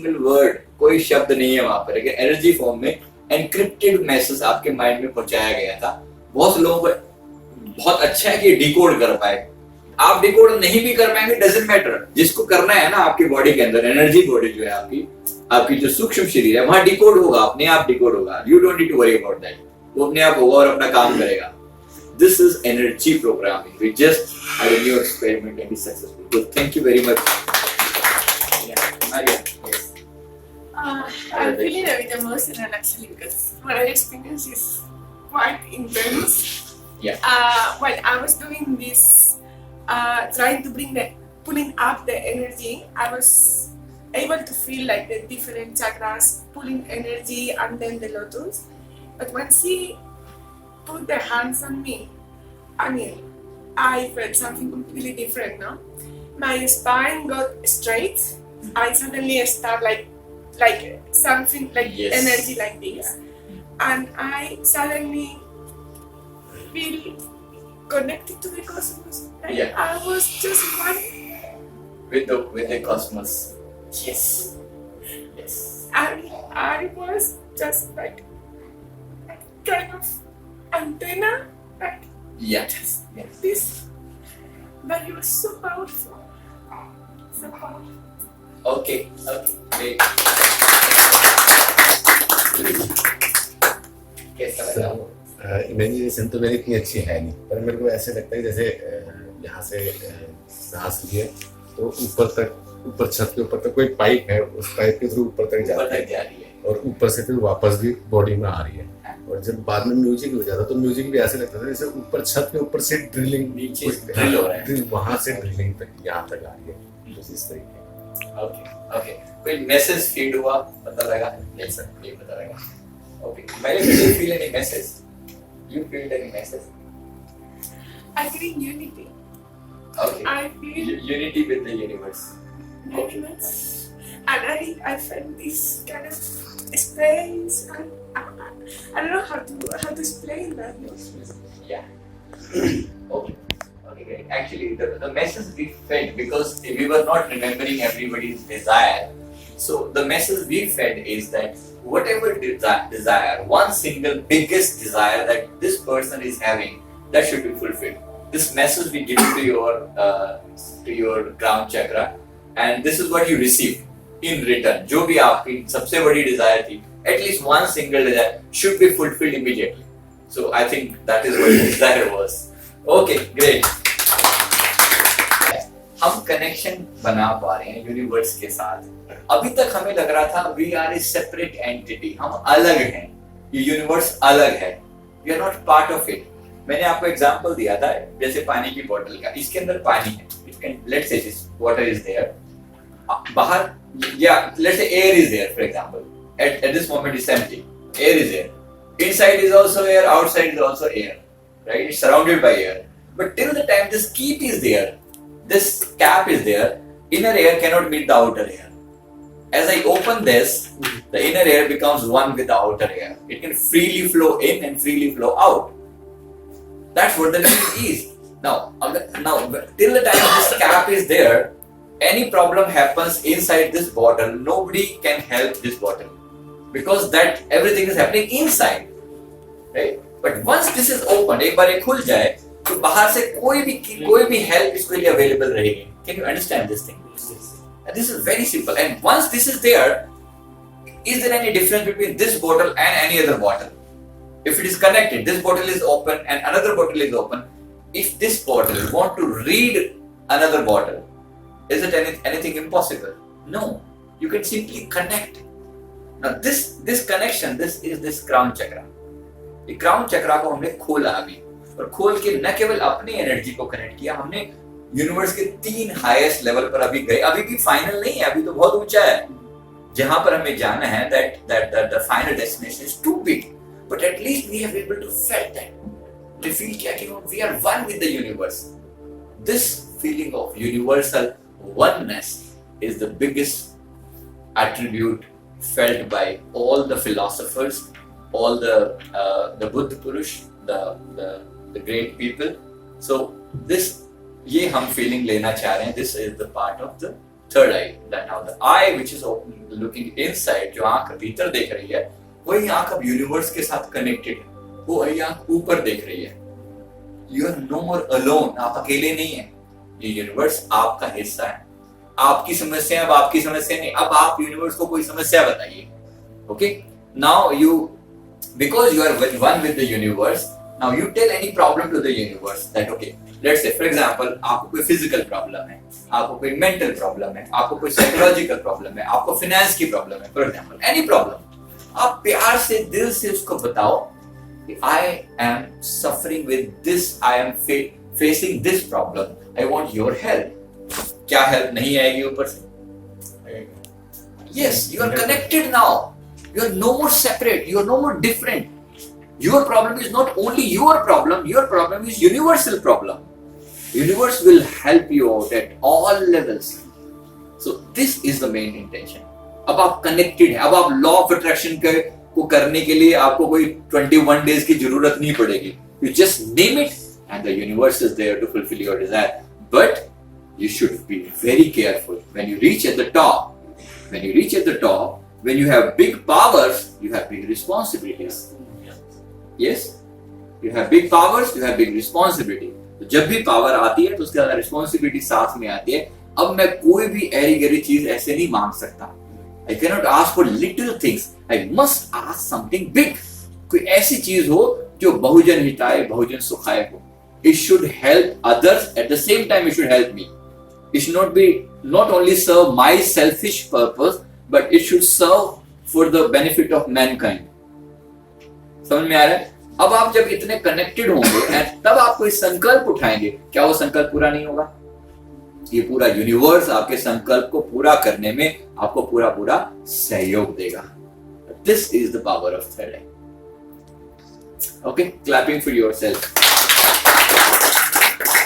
Single word, कोई शब्द नहीं है वहां पर, लेकिन एनर्जी फॉर्म में एनक्रिप्टेड मैसेज आपके माइंड में पहुंचाया गया था। बहुत लोगों को बहुत अच्छा है कि डिकोड कर पाए। आप डिकोड नहीं भी कर पाएंगे, डजंट मैटर। जिसको करना है ना आपकी बॉडी के अंदर, एनर्जी बॉडी जो है आपकी जो सूक्ष्म शरीर है, वहां डिकोड होगा, अपने आप डिकोड होगा। You don't need to worry about that, वो अपने आप होगा और अपना काम करेगा। This is energy programming. We just had a new experiment and it's successful. So thank you very much. Yeah, Maria. Yes. I'm feeling a bit emotional actually because what I experienced is quite intense. Yeah. When I was doing this, trying to pulling up the energy, I was able to feel like the different chakras pulling energy and then the lotus. But once he put their hands on me, I mean, I felt something completely different, no? My spine got straight. I suddenly start like something like Yes. energy like this. And I suddenly feel connected to the cosmos. Like Yeah. I was just one. With the cosmos. Yes. Yes. I was just like kind of antenna, like Yeah. like this, but it was so powerful, so powerful. Okay. Great. कैसा लगा? Imagination तो मेरी इतनी अच्छी है नहीं, पर मेरे को ऐसे लगता है जैसे यहाँ से सांस लिए तो ऊपर छत के ऊपर तक कोई पाइप है, उस पाइप के थ्रू ऊपर तक जाता है और ऊपर से फिर वापस भी बॉडी में आ रही है। और जब बाद में म्यूजिक हो जाता तो म्यूजिक भी ऐसे लगता था जैसे ऊपर छत के ऊपर से ड्रिलिंग नीचे ड्रिल हो रहा है, वहां से ड्रिलिंग तक यहाँ तक आ रही है, तो इस तरीके। ओके। कोई मैसेज फीड हुआ, पता लगा? नहीं सर, ये पता लगा। Okay, Malik, did you feel any message? You feel any message? I feel unity. Okay. I feel Unity with the universe. universe, and I felt this kind of space, and I don't know how to explain that. No? Yeah. Okay, great. Actually, the message we felt, because we were not remembering everybody's desire, so the message we felt is that whatever desire, one single biggest desire that this person is having, that should be fulfilled. This message we give to your ground chakra, and this is what you receive in return. जो भी आपकी सबसे बड़ी desire थी, at least one single desire should be fulfilled immediately. So I think that is what the desire was. Okay, great. हम connection बना पा रहे हैं यूनिवर्स के साथ। अभी तक हमें लग रहा था we are a separate entity, हम अलग हैं, ये यूनिवर्स अलग है, we are not part of it. मैंने आपको एग्जांपल दिया था, जैसे पानी की बोतल का, इसके अंदर पानी है, let's say this water is there, बाहर, yeah, let's say air is there, for example, at this moment it's empty, air is there, inside is also air, outside is also air, right? It's surrounded by air, but till the time this keep is there, this cap is there, inner air cannot meet the outer air. As I open this, the inner air becomes one with the outer air. It can freely flow in and freely flow out. That's what the need is. Now, till the time this cap is there, any problem happens inside this bottle, nobody can help this bottle, because that everything is happening inside, right? But once this is open, एक बार ये खुल जाए, तो बाहर से कोई भी help इसके लिए available रहेगी. Can you understand this thing? And this is very simple. And once this is there, is there any difference between this bottle and any other bottle? If it is connected, this bottle is open and another bottle is open. If this bottle want to read another bottle, is it anything impossible? No. You can simply connect. Now this connection, this is this crown chakra. ये crown चक्रा को हमने खोला अभी, और खोल के न केवल अपनी एनर्जी को कनेक्ट किया, हमने यूनिवर्स के 3 हाईएस्ट लेवल पर अभी गए. अभी भी फाइनल नहीं है, अभी तो बहुत ऊंचा है जहां पर हमें जाना है. that the final destination is too big, but at least we have able to felt that. We feel that we are one with the universe. This feeling of universal oneness is the biggest attribute felt by all the philosophers, all the Buddha Purush, the great people. So this, ये हम feeling लेना चाह रहे हैं. This is the part of the third eye. That now the eye which is open, looking inside, जो आंख भीतर देख रही है, वही आंख अब यूनिवर्स के साथ कनेक्टेड है, वो वही आंख ऊपर देख रही है. You are no more alone. आप अकेले नहीं हैं. ये यूनिवर्स आपका हिस्सा है. आपकी समस्या अब आपकी समस्या नहीं. अब आप यूनिवर्स को कोई समस्या बताइए. Okay? Now you, because you are one with the universe, now you tell any problem to the universe that okay, let's say for example आपको कोई physical problem है, आपको कोई mental problem है, आपको कोई psychological problem है, आपको finance की problem है, for example any problem, आप प्यार से दिल से उसको बताओ कि I am suffering with this, I am facing this problem, I want your help. क्या help नहीं आएगी ऊपर से? Yes, you are connected now. You are no more separate. You are no more different. Your problem is not only your problem is universal problem. Universe will help you out at all levels. So this is the main intention. अब आप connected हैं. अब आप law of attraction को करने के लिए आपको कोई 21 days की जरूरत नहीं पड़ेगी. You just name it and the universe is there to fulfill your desire. But you should be very careful when you reach at the top. When you reach at the top, when you have big powers, you have big responsibilities. Yes? You have big powers, you have big responsibility. तो जब भी power आती है तो उसके अंदर responsibility साथ में आती है. अब मैं कोई भी ऐरी गैरी चीज ऐसे नहीं मांग सकता. I cannot ask for little things. I must ask something big. कोई ऐसी चीज हो जो बहुजन हिताय, बहुजन सुखाय हो. It should help others at the same time it should help me. It should not only serve my selfish purpose, but it should serve for the benefit of mankind. समझ में आ रहा है? अब आप जब इतने कनेक्टेड होंगे तब आप कोई संकल्प उठाएंगे, क्या वो संकल्प पूरा नहीं होगा? ये पूरा यूनिवर्स आपके संकल्प को पूरा करने में आपको पूरा सहयोग देगा. This is the power of third eye. Okay, clapping for yourself.